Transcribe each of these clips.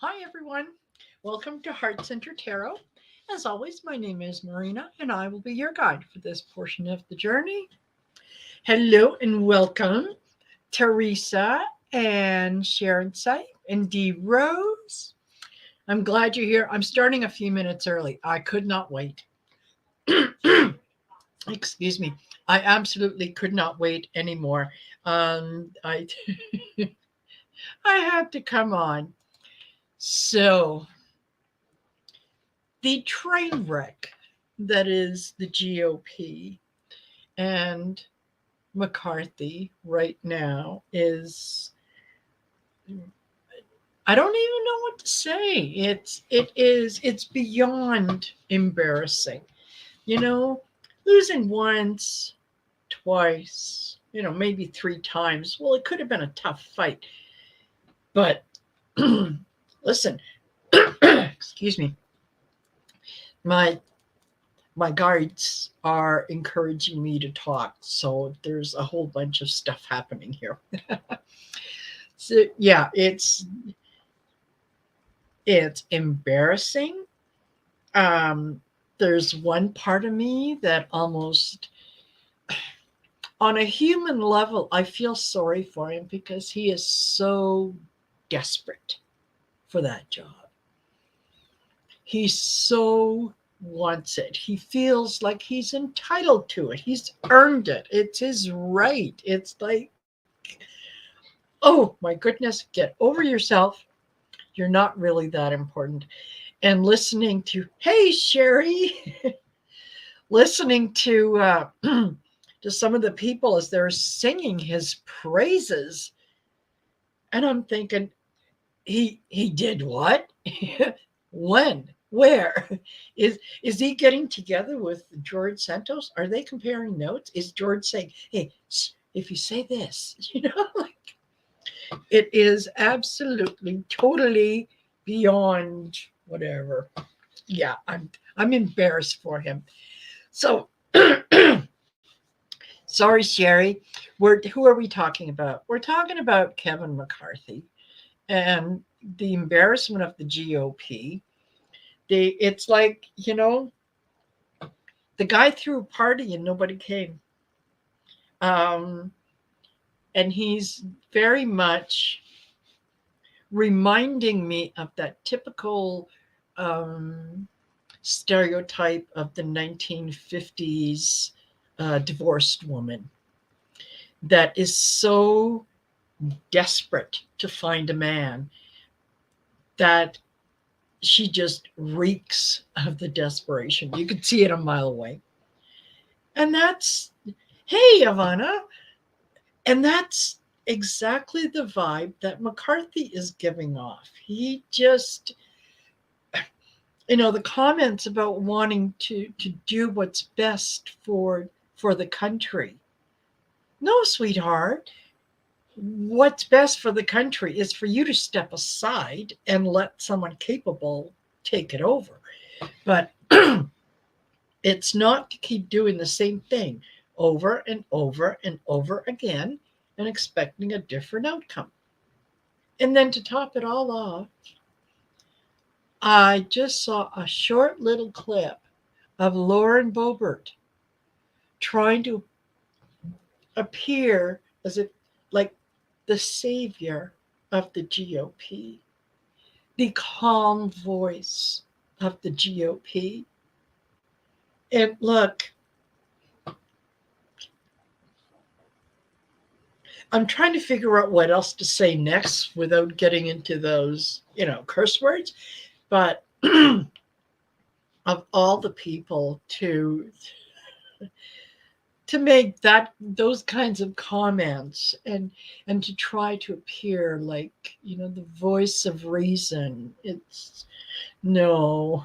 Hi, everyone. Welcome to Heart Center Tarot. As always, my name is Marina, and I will be your guide for this portion of the journey. Hello and welcome, Teresa and Sharon Sipe and Dee Rose. I'm glad you're here. I'm starting a few minutes early. I could not wait. Excuse me. I absolutely could not wait anymore. I I had to come on. So the train wreck that is the GOP and McCarthy right now is, I don't even know what to say. It's beyond embarrassing. You know, losing once, twice, maybe three times. Well, it could have been a tough fight. But listen, excuse me. My my guards are encouraging me to talk, so there's a whole bunch of stuff happening here. So yeah, it's embarrassing. um there's one part of me that almost, on a human level, I feel sorry for him because he is so desperate for that job. He so wants it. He feels like he's entitled to it. He's earned it. It's his right. It's like, oh my goodness, get over yourself. You're not really that important. And listening to, hey, Sherry, listening to some of the people as they're singing his praises. And I'm thinking, he did what? When? Where? Is he getting together with George Santos? Are they comparing notes? Is George saying, "Hey, if you say this," like, it is absolutely, totally beyond whatever. Yeah, I'm embarrassed for him. So, sorry, Sherry. Who are we talking about? We're talking about Kevin McCarthy and the embarrassment of the GOP. It's like, the guy threw a party and nobody came. Um, and he's very much reminding me of that typical um, stereotype of the 1950s divorced woman that is so desperate to find a man that she just reeks of the desperation. You could see it a mile away. And that's, hey, Ivana. And that's exactly the vibe that McCarthy is giving off. He just, the comments about wanting to do what's best for the country. No, sweetheart. What's best for the country is for you to step aside and let someone capable take it over. But it's not to keep doing the same thing over and over and over again and expecting a different outcome. And then to top it all off, I just saw a short little clip of Lauren Boebert trying to appear as if like the savior of the GOP, the calm voice of the GOP. And look, I'm trying to figure out what else to say next without getting into those, curse words. But of all the people to make those kinds of comments and to try to appear like, the voice of reason, it's no.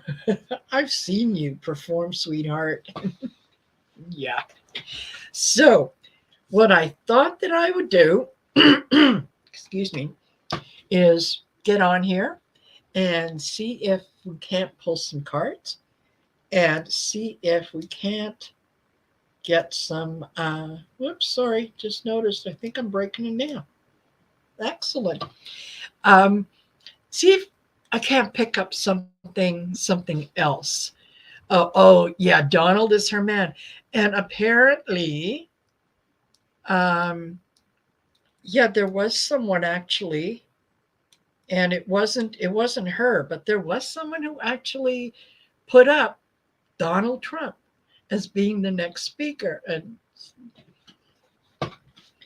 I've seen you perform, sweetheart. Yeah. So what I thought that I would do, excuse me, is get on here and see if we can't pull some cards and see if we can't get some, whoops, sorry, just noticed, I think I'm breaking a nail. Excellent. Um, See if I can't pick up something else. Oh, yeah, Donald is her man. And apparently, um, yeah, there was someone actually, and it wasn't her, but there was someone who actually put up Donald Trump as being the next speaker. And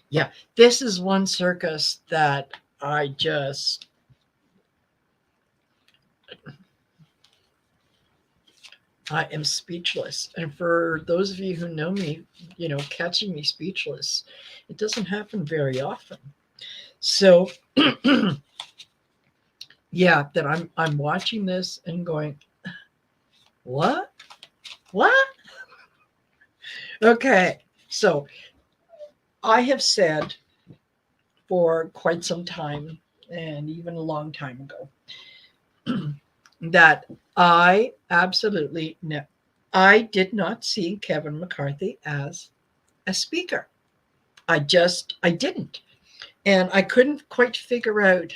yeah, this is one circus that I just I am speechless. And for those of you who know me, catching me speechless, it doesn't happen very often. So yeah, that I'm watching this and going, what? What? Okay. So I have said for quite some time, and even a long time ago, that I absolutely no, I did not see Kevin McCarthy as a speaker. I didn't. And I couldn't quite figure out,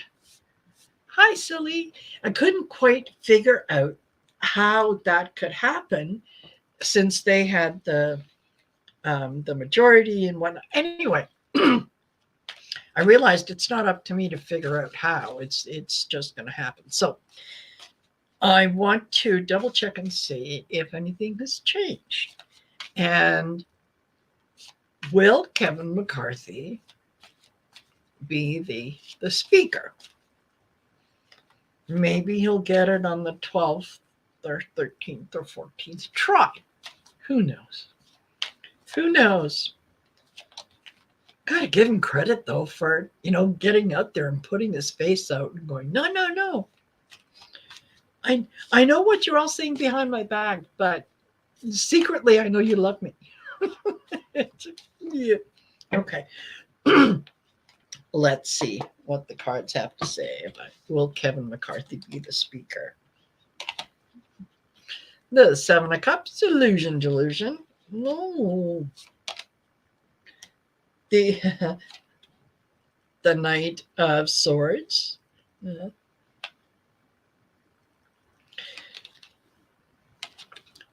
hi, silly. I couldn't quite figure out how that could happen since they had the majority and whatnot. Anyway, I realized it's not up to me to figure out how. It's just going to happen. So I want to double check and see if anything has changed. And will Kevin McCarthy be the speaker? Maybe he'll get it on the 12th or 13th or 14th try. Who knows? Who knows? Gotta give him credit though for getting out there and putting his face out and going, no, no, no. I know what you're all saying behind my back, but secretly I know you love me. Yeah. Okay. Let's see what the cards have to say about will Kevin McCarthy be the speaker. The Seven of Cups, delusion. No. The the Knight of Swords.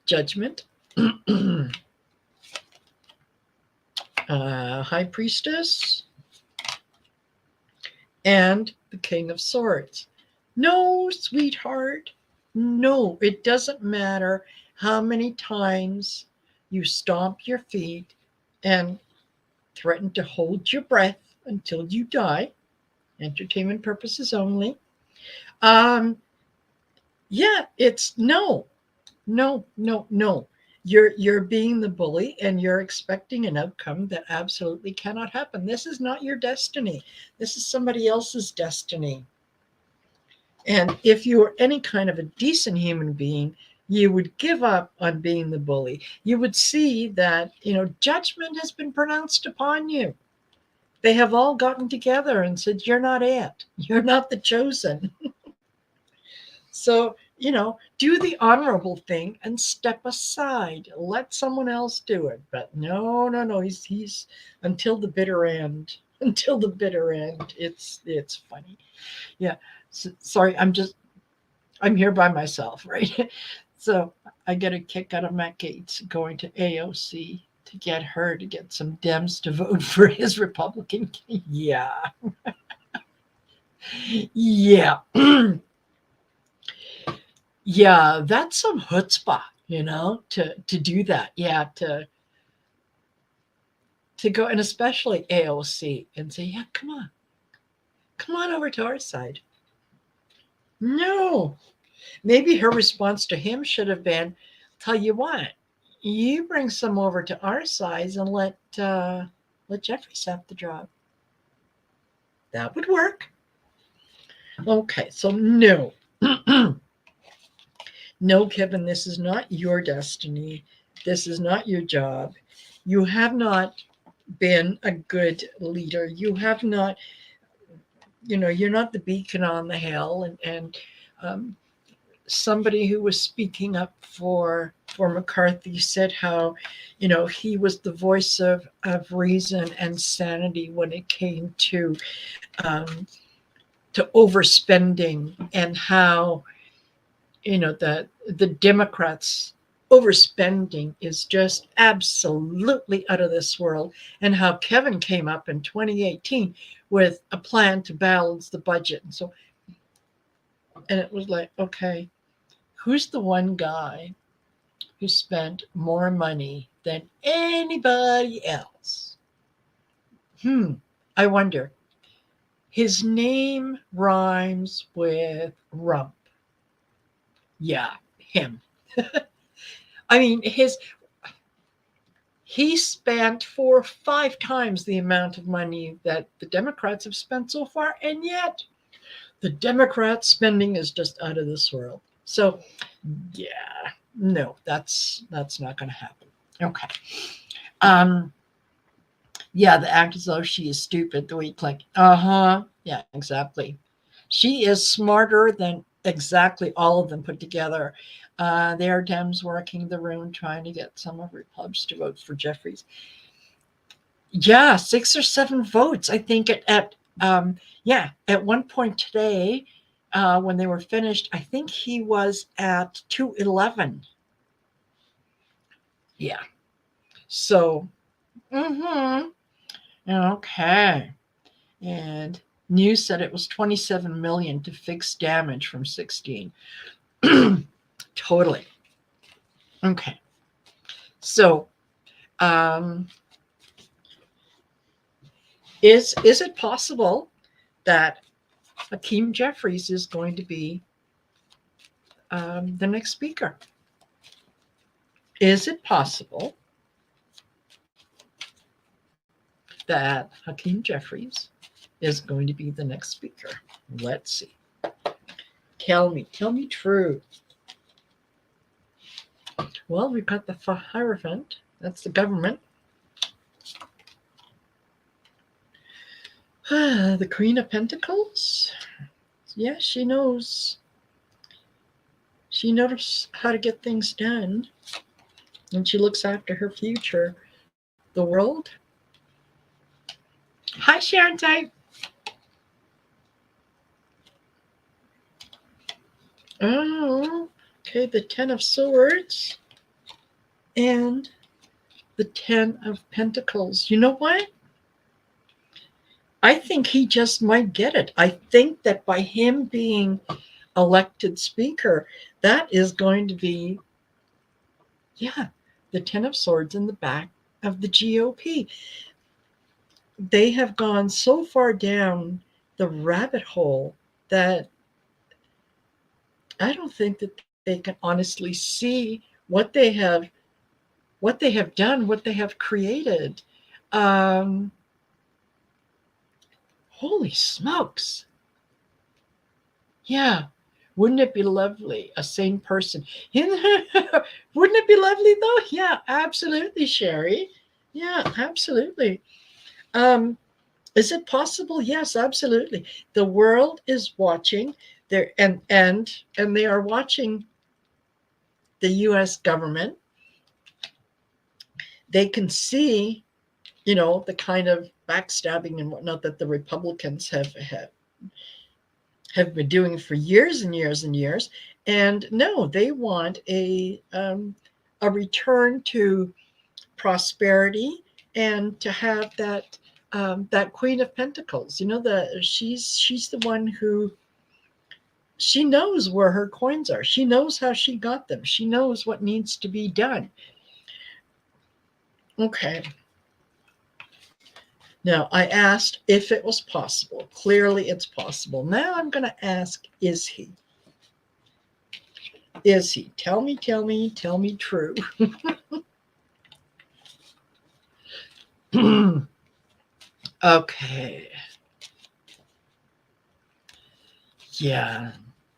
Judgment. High Priestess. And the King of Swords. No, sweetheart. No, it doesn't matter how many times you stomp your feet and threaten to hold your breath until you die. Entertainment purposes only. Yeah, it's no. You're being the bully and you're expecting an outcome that absolutely cannot happen. This is not your destiny. This is somebody else's destiny. And if you were any kind of a decent human being, you would give up on being the bully. You would see that, judgment has been pronounced upon you. They have all gotten together and said, you're not it. You're not the chosen. So, do the honorable thing and step aside. Let someone else do it. But no. He's until the bitter end. Until the bitter end. It's funny. Yeah. So, sorry, I'm here by myself, right? So I get a kick out of Matt Gaetz going to AOC to get her to get some Dems to vote for his Republican. Yeah. Yeah. Yeah, that's some chutzpah, to do that. Yeah, to go, and especially AOC, and say, yeah, come on over to our side. No, maybe her response to him should have been, tell you what, you bring some over to our side and let Jeffries have the job. That would work. Okay, so no. No, Kevin, this is not your destiny. This is not your job. You have not been a good leader. You have not, you're not the beacon on the hill. And somebody who was speaking up for McCarthy said how, he was the voice of reason and sanity when it came to to overspending, and how, the Democrats overspending is just absolutely out of this world, and how Kevin came up in 2018 with a plan to balance the budget. And it was like, okay, who's the one guy who spent more money than anybody else? I wonder. His name rhymes with rump. Yeah, him. I mean, he spent 4 or 5 times the amount of money that the Democrats have spent so far, and yet the Democrat spending is just out of this world. So, yeah, no, that's not going to happen. Okay. Yeah, the act as though she is stupid. The week, like, yeah, exactly. She is smarter than exactly all of them put together. They are Dems working the room trying to get some of Republicans to vote for Jeffries. Yeah, 6 or 7 votes. I think at one point today, when they were finished, I think he was at 211. Yeah. So, okay. And news said it was 27 million to fix damage from 16. Totally. Okay. So, is it possible that Hakeem Jeffries is going to be the next speaker? Is it possible that Hakeem Jeffries is going to be the next speaker? Let's see. Tell me true. Well, we've got the Hierophant. That's the government. The Queen of Pentacles. Yeah, she knows. She knows how to get things done. And she looks after her future. The World. Hi, Sharon Type. Oh, okay. The 10 of Swords and the 10 of Pentacles. You know what? I think he just might get it. I think that by him being elected speaker, that is going to be, the 10 of Swords in the back of the GOP. They have gone so far down the rabbit hole that I don't think that they can honestly see what they have done, what they have created. Holy smokes. Yeah. Wouldn't it be lovely? A sane person. Wouldn't it be lovely though? Yeah, absolutely, Sherry. Yeah, absolutely. Is it possible? Yes, absolutely. The world is watching there, and they are watching the US government. They can see, the kind of backstabbing and whatnot that the Republicans have been doing for years and years and years. And no, they want a return to prosperity, and to have that Queen of Pentacles. She's the one who, she knows where her coins are. She knows how she got them. She knows what needs to be done. Okay. Now, I asked if it was possible. Clearly, it's possible. Now I'm going to ask, is he? Is he? Tell me true. Okay. Yeah.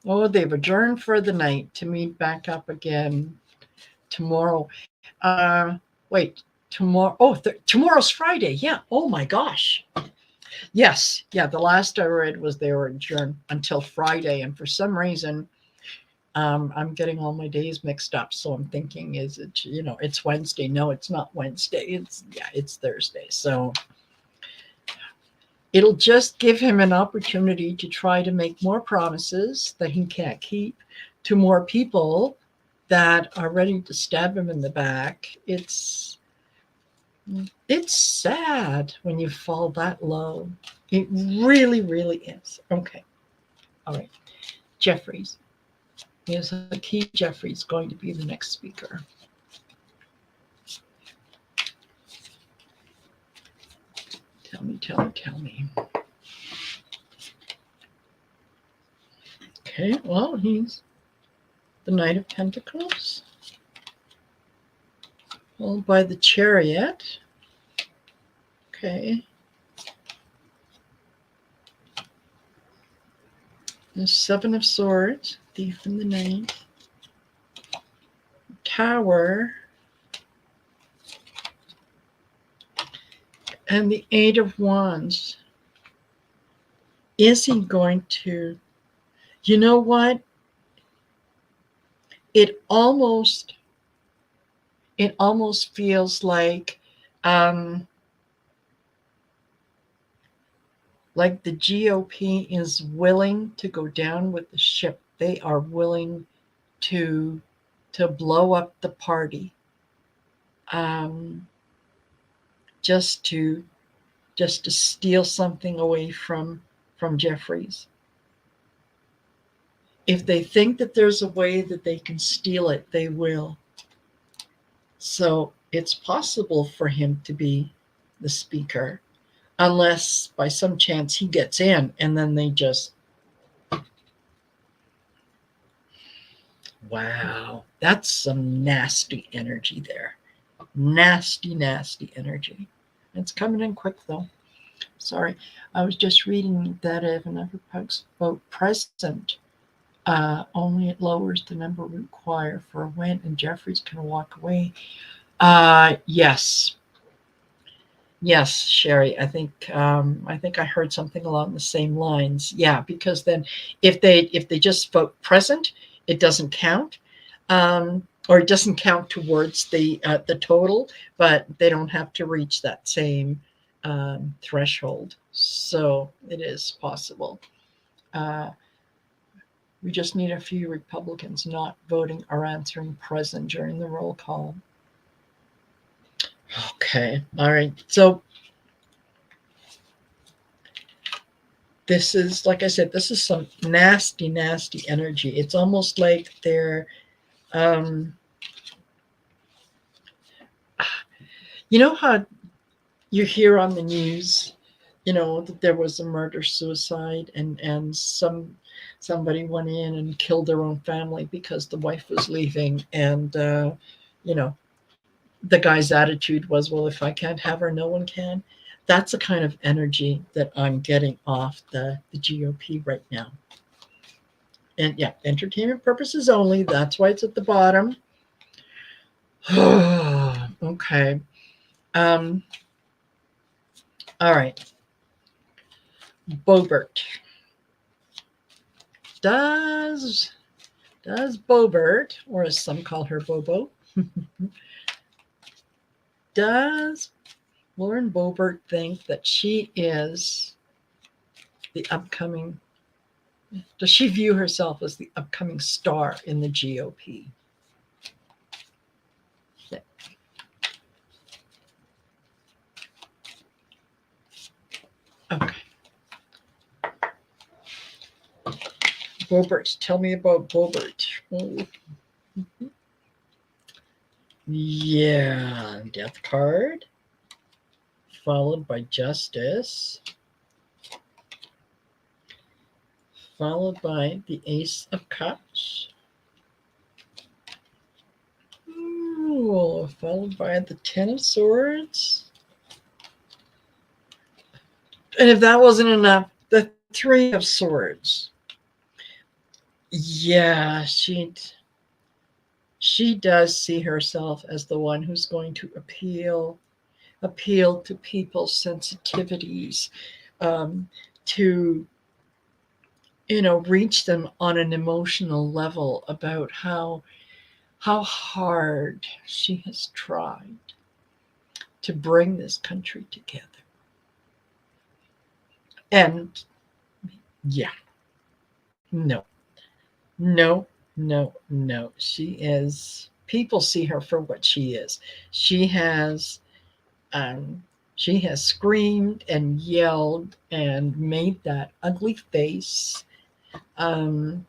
Oh, they've adjourned for the night to meet back up again tomorrow. Wait, tomorrow. Oh, tomorrow's Friday. Yeah. Oh my gosh. Yes. Yeah. The last I read was they were adjourned until Friday, and for some reason, I'm getting all my days mixed up. So I'm thinking, is it, it's Wednesday? No, it's not Wednesday. It's Thursday. So It'll just give him an opportunity to try to make more promises that he can't keep to more people that are ready to stab him in the back. It's sad when you fall that low. It really, really is. Okay. All right. Jeffries. Is Keith Jeffries going to be the next speaker? Tell me, tell me, tell me. Okay, well, he's the Knight of Pentacles, followed by the Chariot. Okay. The Seven of Swords, Thief in the Night, Tower, and the Eight of Wands. Is he going to, you know what? It almost feels like the GOP is willing to go down with the ship. They are willing to blow up the party, just to steal something away from Jeffries. If they think that there's a way that they can steal it, they will. So it's possible for him to be the speaker, unless by some chance he gets in and then they just, wow, that's some nasty energy there. Nasty, nasty energy. It's coming in quick though. Sorry, I was just reading that if another vote present, only it lowers the number required for a win, and Jeffries can walk away. Yes, Sherry. I think I heard something along the same lines. Yeah, because then if they just vote present, it doesn't count, or it doesn't count towards the total, but they don't have to reach that same threshold. So it is possible. We just need a few Republicans not voting or answering present during the roll call. Okay. All right. So this is, like I said, this is some nasty, nasty energy. It's almost like they're, you know how you hear on the news, that there was a murder suicide and somebody went in and killed their own family because the wife was leaving, and the guy's attitude was, well, if I can't have her, no one can. That's the kind of energy that I'm getting off the GOP right now. And yeah, entertainment purposes only. That's why it's at the bottom. Okay. All right. Boebert. Does Boebert, or as some call her Bobo, does Lauren Boebert think that she is the upcoming, does she view herself as the upcoming star in the GOP? Okay. Boebert, tell me about Boebert. Oh. Yeah, Death card, followed by Justice, followed by the Ace of Cups, followed by the Ten of Swords. And if that wasn't enough, the Three of Swords. Yeah, she does see herself as the one who's going to appeal to people's sensitivities, to reach them on an emotional level about how hard she has tried to bring this country together. And yeah, no, no, no, no. People see her for what she is. She has, um, she has screamed and yelled and made that ugly face. Um,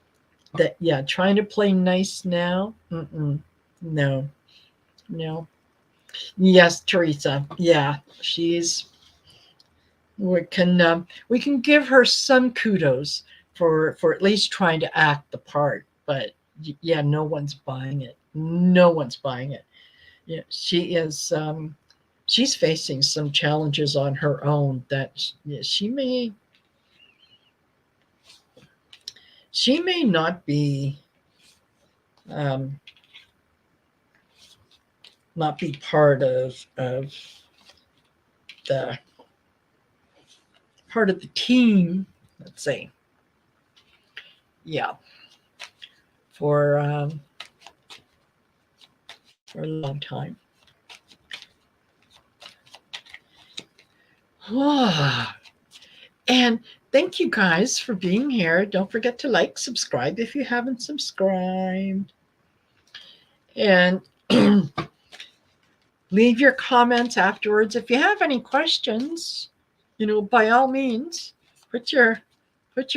that, yeah, trying to play nice now. Mm-mm, no, no. Yes, Teresa. Yeah, we can give her some kudos for at least trying to act the part, but yeah, no one's buying it. No one's buying it. Yeah, she's facing some challenges on her own that yeah, she may not be um, not be the part of the team. Let's say, yeah, for um, for a long time. And thank you guys for being here. Don't forget to like, subscribe if you haven't subscribed. And leave your comments afterwards. If you have any questions, by all means, put your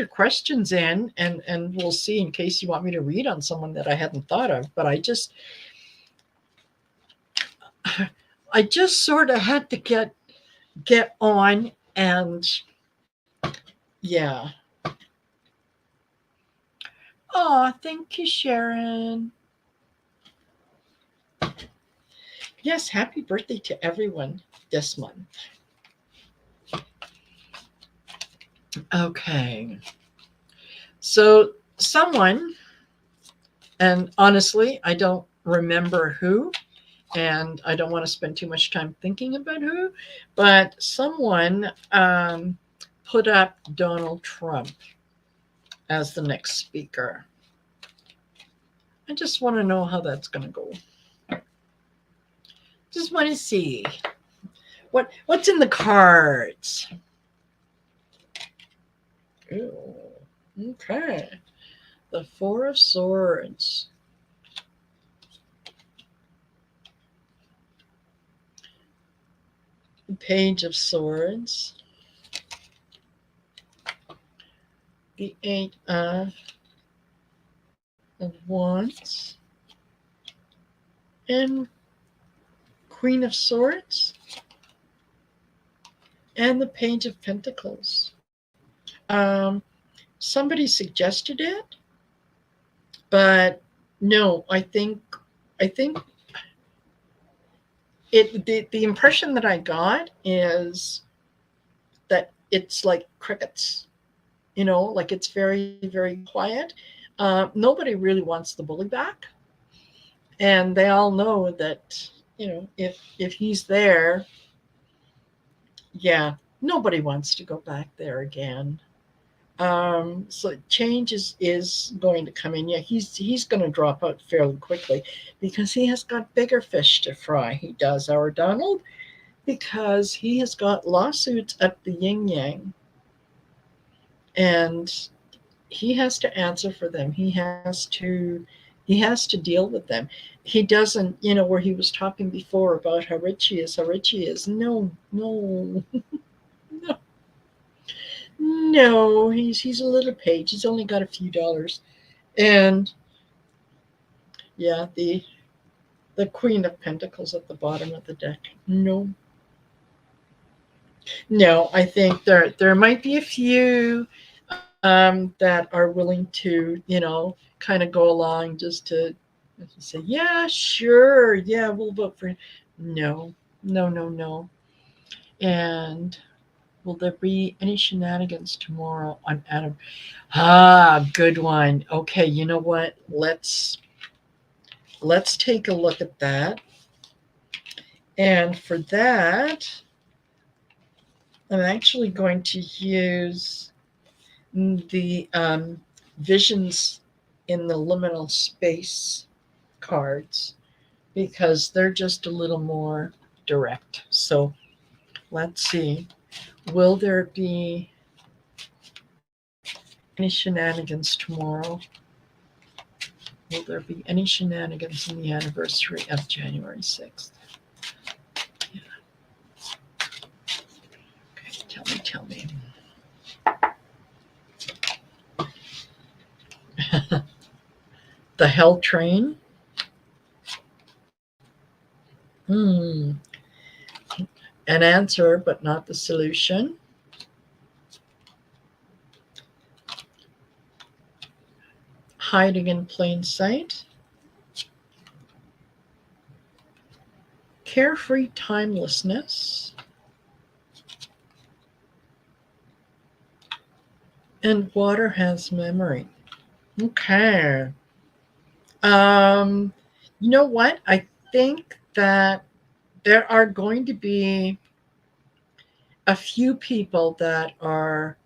questions in, and we'll see in case you want me to read on someone that I hadn't thought of. But I just sort of had to get on, and yeah. Oh, thank you, Sharon. Yes, happy birthday to everyone this month. Okay. So someone, and honestly, I don't remember who, and I don't want to spend too much time thinking about who, but someone put up Donald Trump as the next speaker. I just want to know how that's going to go. Just want to see what's in the cards. Ooh, okay. The Four of Swords. The Page of Swords. The Eight of Wands. And Queen of Swords. And the Page of Pentacles. Somebody suggested it, but no, I think the impression that I got is that it's like crickets, like it's very, very quiet. Nobody really wants the bully back, and they all know that if he's there, yeah, nobody wants to go back there again. So change is going to come in. Yeah, he's going to drop out fairly quickly because he has got bigger fish to fry. He does, our Donald, because he has got lawsuits at the yin yang, and he has to answer for them. He has to deal with them. He doesn't, where he was talking before about how rich he is, No, no, no. No, he's a little page. He's only got a few dollars. And yeah, the Queen of Pentacles at the bottom of the deck. No. No, I think there might be a few that are willing to, kind of go along just to say, yeah, sure, yeah, we'll vote for him. No, no, no, no. And will there be any shenanigans tomorrow on Adam? Good one. Okay, you know what? Let's take a look at that. And for that, I'm actually going to use the Visions in the Liminal Space cards because they're just a little more direct. So let's see. Will there be Any shenanigans tomorrow? Will there be any shenanigans in the anniversary of January 6th? Yeah. Okay, tell me. The Hell Train? Hmm. An answer, but not the solution. Hiding in plain sight. Carefree timelessness. And water has memory. Okay. You know what? I think that there are going to be a few people that are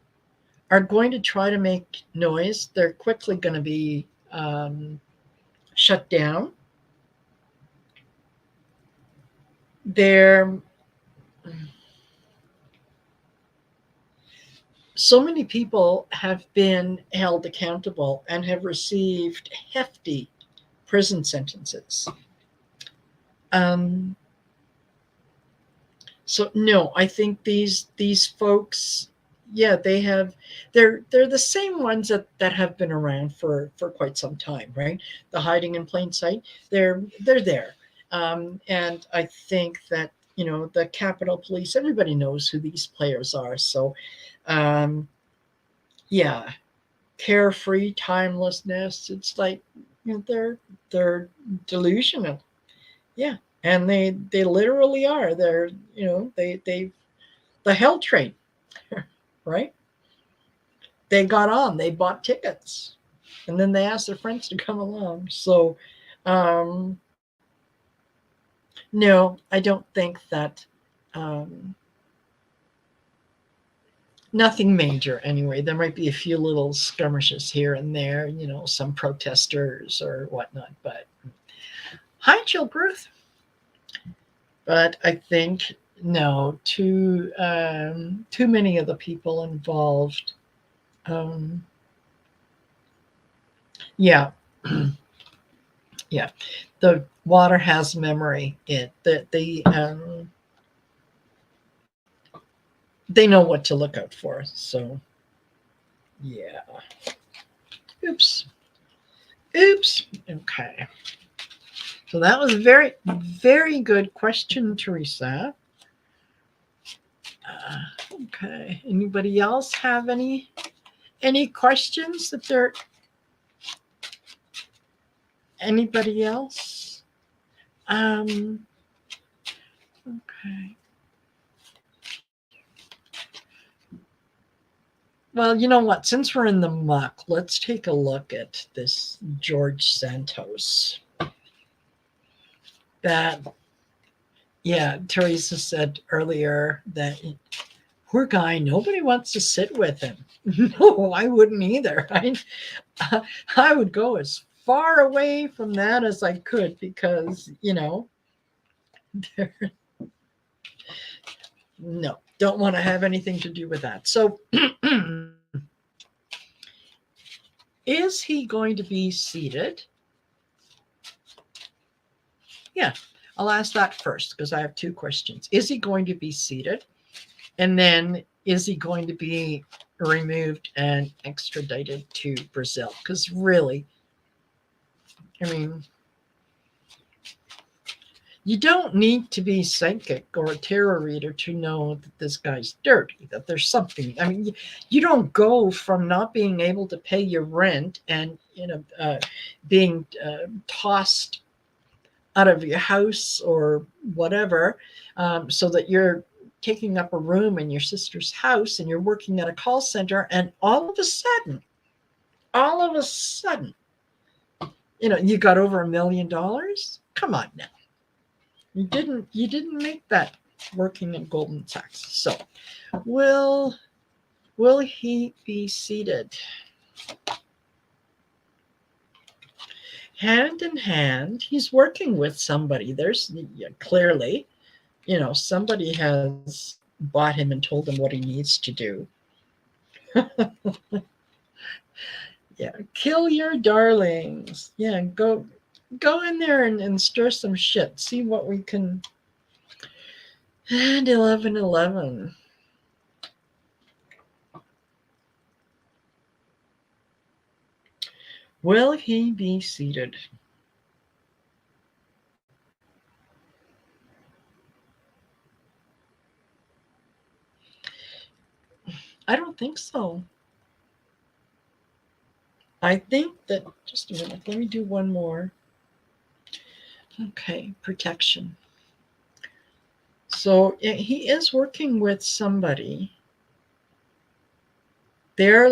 going to try to make noise. They're quickly going to be shut down. There, so many people have been held accountable and have received hefty prison sentences. Um, so no, I think these folks, yeah, they're the same ones that have been around for quite some time, right? The hiding in plain sight, they're there. And I think that, the Capitol Police, everybody knows who these players are. So um, yeah, carefree timelessness. It's like, they're delusional. Yeah, and they literally are. They're, they the Hell Train, right? They got on. They bought tickets, and then they asked their friends to come along. So, um, no, I don't think that. Um, Nothing major, anyway. There might be a few little skirmishes here and there, some protesters or whatnot. But hi, Jill Bruce. But I think no, too many of the people involved. Um, yeah, yeah. The water has memory. They know what to look out for. So yeah. Oops. Okay. So that was a very, very good question, Teresa. Okay. Anybody else have any questions? If there, anybody else? Okay. Well, you know what? Since we're in the muck, let's take a look at this George Santos. That, yeah, Teresa said earlier that poor guy, nobody wants to sit with him. No, I wouldn't either. I would go as far away from that as I could because, no, don't want to have anything to do with that. So, is he going to be seated? Yeah, I'll ask that first because I have two questions. Is he going to be seated? And then is he going to be removed and extradited to Brazil? Because really, I mean, you don't need to be psychic or a tarot reader to know that this guy's dirty, that there's something. I mean, you don't go from not being able to pay your rent and, being tossed out of your house or whatever, so that you're taking up a room in your sister's house and you're working at a call center, and all of a sudden, you got over $1 million. Come on now. You didn't make that working at Goldman Sachs. So will he be seated? Hand in hand, he's working with somebody. There's clearly, somebody has bought him and told him what he needs to do. Kill your darlings. Yeah, go in there and stir some shit. See what we can. And 11:11. Will he be seated? I don't think so. I think that, just a minute, let me do one more. Okay, protection. So he is working with somebody. They're,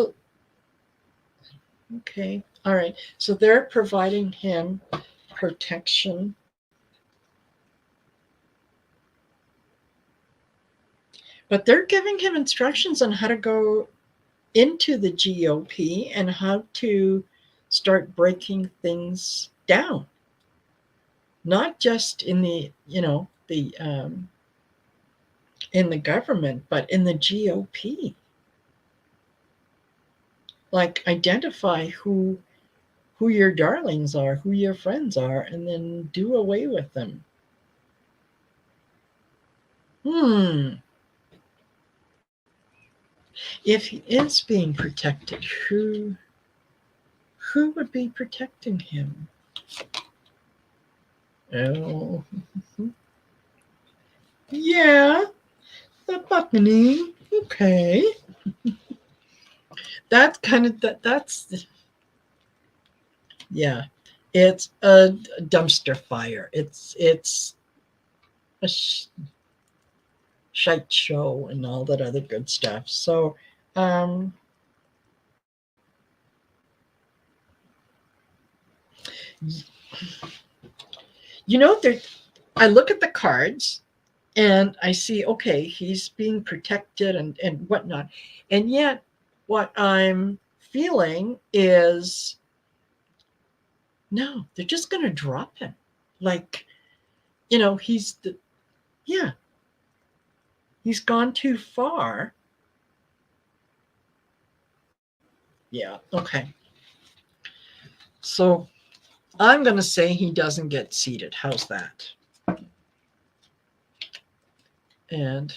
okay, all right. So they're providing him protection. But they're giving him instructions on how to go into the GOP and how to start breaking things down. Not just in the, in the government, but in the GOP. Like, identify who your darlings are, who your friends are, and then do away with them. If he is being protected, who would be protecting him? Oh, yeah, the buccaneering. Okay, that's kind of that's yeah. It's a dumpster fire. It's a shite show and all that other good stuff. So, um, there. I look at the cards and I see, okay, he's being protected and whatnot, and yet what I'm feeling is, no, they're just going to drop him. Like, he's yeah, he's gone too far. Yeah, okay. So I'm going to say he doesn't get seated. How's that? And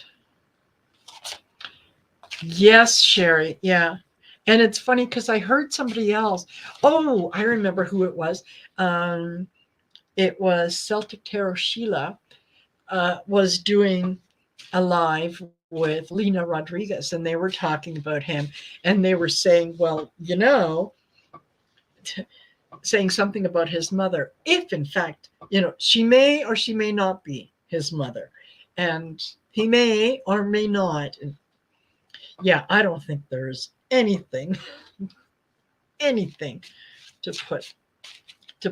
yes, Sherry. Yeah. And it's funny because I heard somebody else. Oh, I remember who it was. It was Celtic Tarot Sheila was doing a live with Lena Rodriguez, and they were talking about him. And they were saying, well, saying something about his mother, if in fact, she may or she may not be his mother. And he may or may not. And yeah, I don't think there's anything to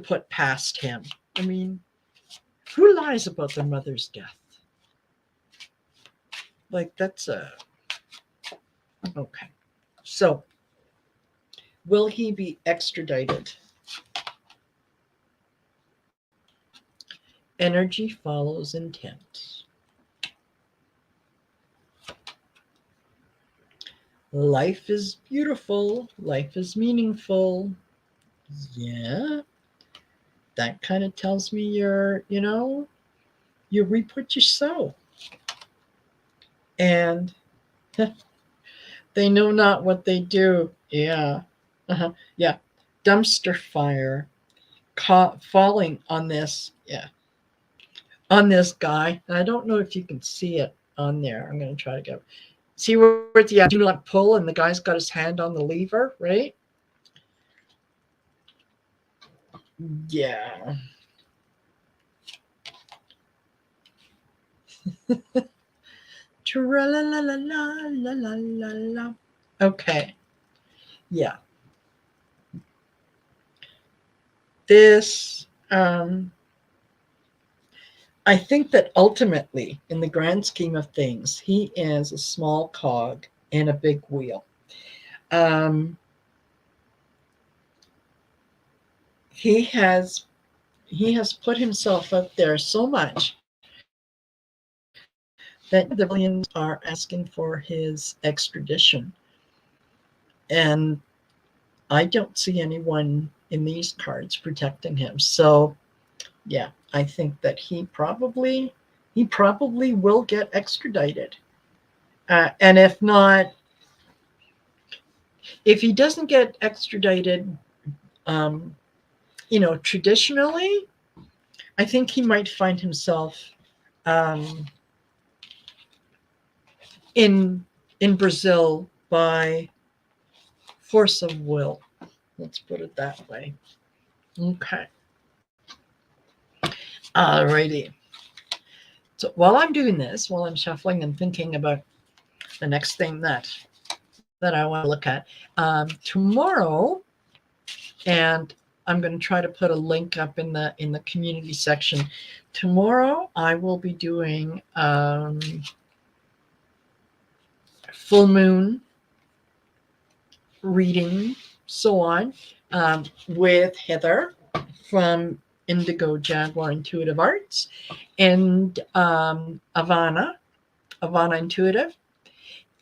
put past him. I mean, who lies about their mother's death? Like, that's okay. So, will he be extradited? Energy follows intent. Life is beautiful. Life is meaningful. Yeah. That kind of tells me you reap what you sow. And they know not what they do. Yeah. Yeah. Dumpster fire falling on this. Yeah. On this guy. And I don't know if you can see it on there. I'm going to try to go. See where it's, yeah, do not pull, and the guy's got his hand on the lever, right? Yeah. Tra-la-la-la-la-la-la-la. Okay. Yeah. This, I think that ultimately, in the grand scheme of things, he is a small cog in a big wheel. He has put himself up there so much that the civilians are asking for his extradition. And I don't see anyone in these cards protecting him. So yeah, I think that he probably will get extradited. And if not, if he doesn't get extradited, um, traditionally, I think he might find himself um, in Brazil by force of will. Let's put it that way. Okay. Alrighty. So while I'm doing this, while I'm shuffling and thinking about the next thing that I want to look at, tomorrow, and I'm going to try to put a link up in the community section. Tomorrow, I will be doing full moon reading, so on, with Heather from Indigo Jaguar Intuitive Arts and Ivana Intuitive.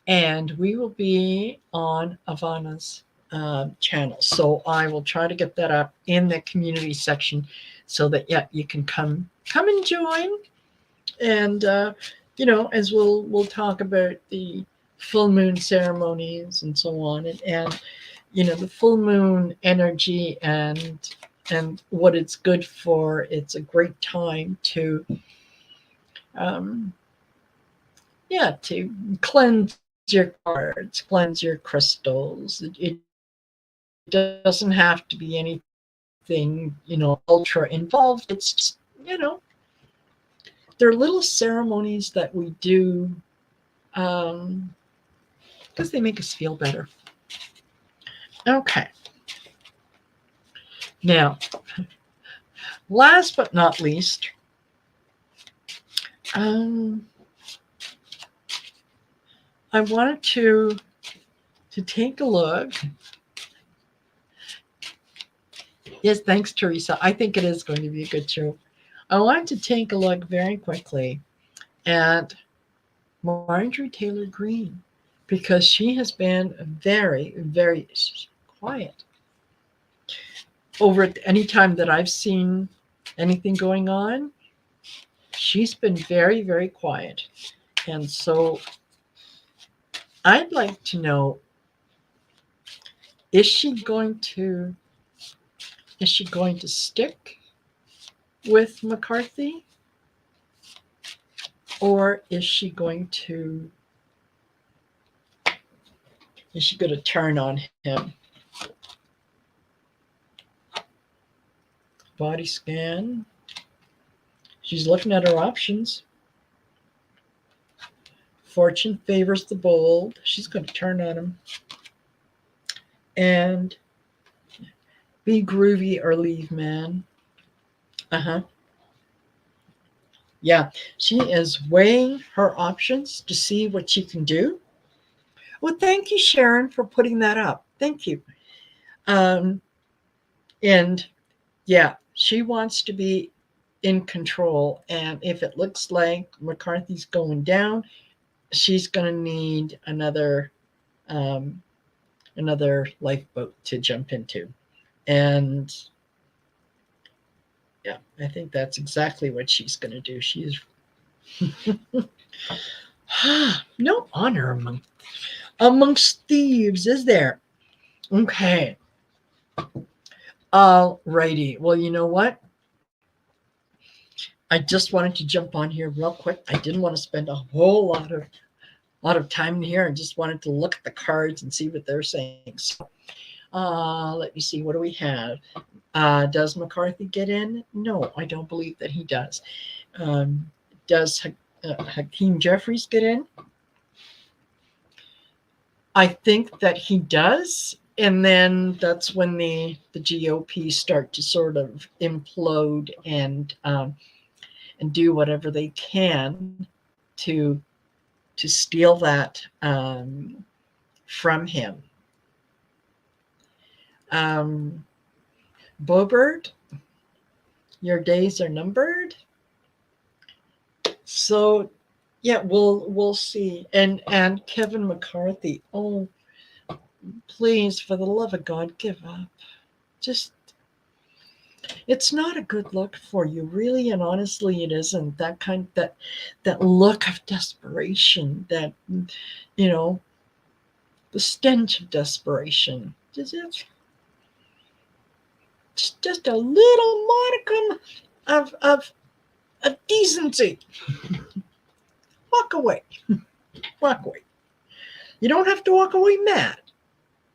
And we will be on Ivana's channel. So I will try to get that up in the community section so that, yeah, you can come and join. And, as we'll talk about the full moon ceremonies and so on. And the full moon energy and what it's good for. It's a great time to to cleanse your cards, cleanse your crystals. It doesn't have to be anything ultra involved. It's just there are little ceremonies that we do because they make us feel better. Okay. Now, last but not least, I wanted to take a look. Yes, thanks, Teresa. I think it is going to be a good show. I wanted to take a look very quickly at Marjorie Taylor Greene because she has been very, very quiet. Over any time that I've seen anything going on, she's been very, very quiet. And so I'd like to know, is she going to stick with McCarthy? Or is she going to turn on him? Body scan. She's looking at her options. Fortune favors the bold. She's going to turn on him. And be groovy or leave, man. Yeah, she is weighing her options to see what she can do. Well, thank you, Sharon, for putting that up. Thank you. And yeah, she wants to be in control. And if it looks like McCarthy's going down, she's going to need another lifeboat to jump into. And yeah, I think that's exactly what she's going to do. She's no honor amongst thieves, is there? Okay. All righty. Well, you know what? I just wanted to jump on here real quick. I didn't want to spend a whole lot of time in here. I just wanted to look at the cards and see what they're saying. So, let me see. What do we have? Does McCarthy get in? No, I don't believe that he does. Does Hakeem Jeffries get in? I think that he does. And then that's when the GOP start to sort of implode and do whatever they can to steal that from him. Boebert, your days are numbered. So yeah, we'll see. And Kevin McCarthy. Oh, please, for the love of God, give up. Just, it's not a good look for you, really, and honestly, it isn't. That look of desperation, that, you know, the stench of desperation. It's just a little modicum of decency. Walk away. Walk away. You don't have to walk away mad.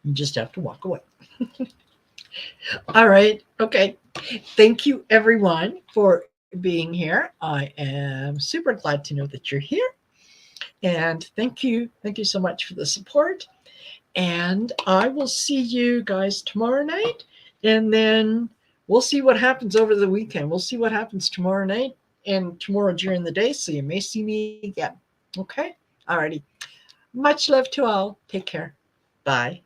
You just have to walk away. All right. Okay. Thank you, everyone, for being here. I am super glad to know that you're here. And thank you. Thank you so much for the support. And I will see you guys tomorrow night. And then we'll see what happens over the weekend. We'll see what happens tomorrow night and tomorrow during the day. So you may see me again. Okay. Alrighty. Much love to all. Take care. Bye.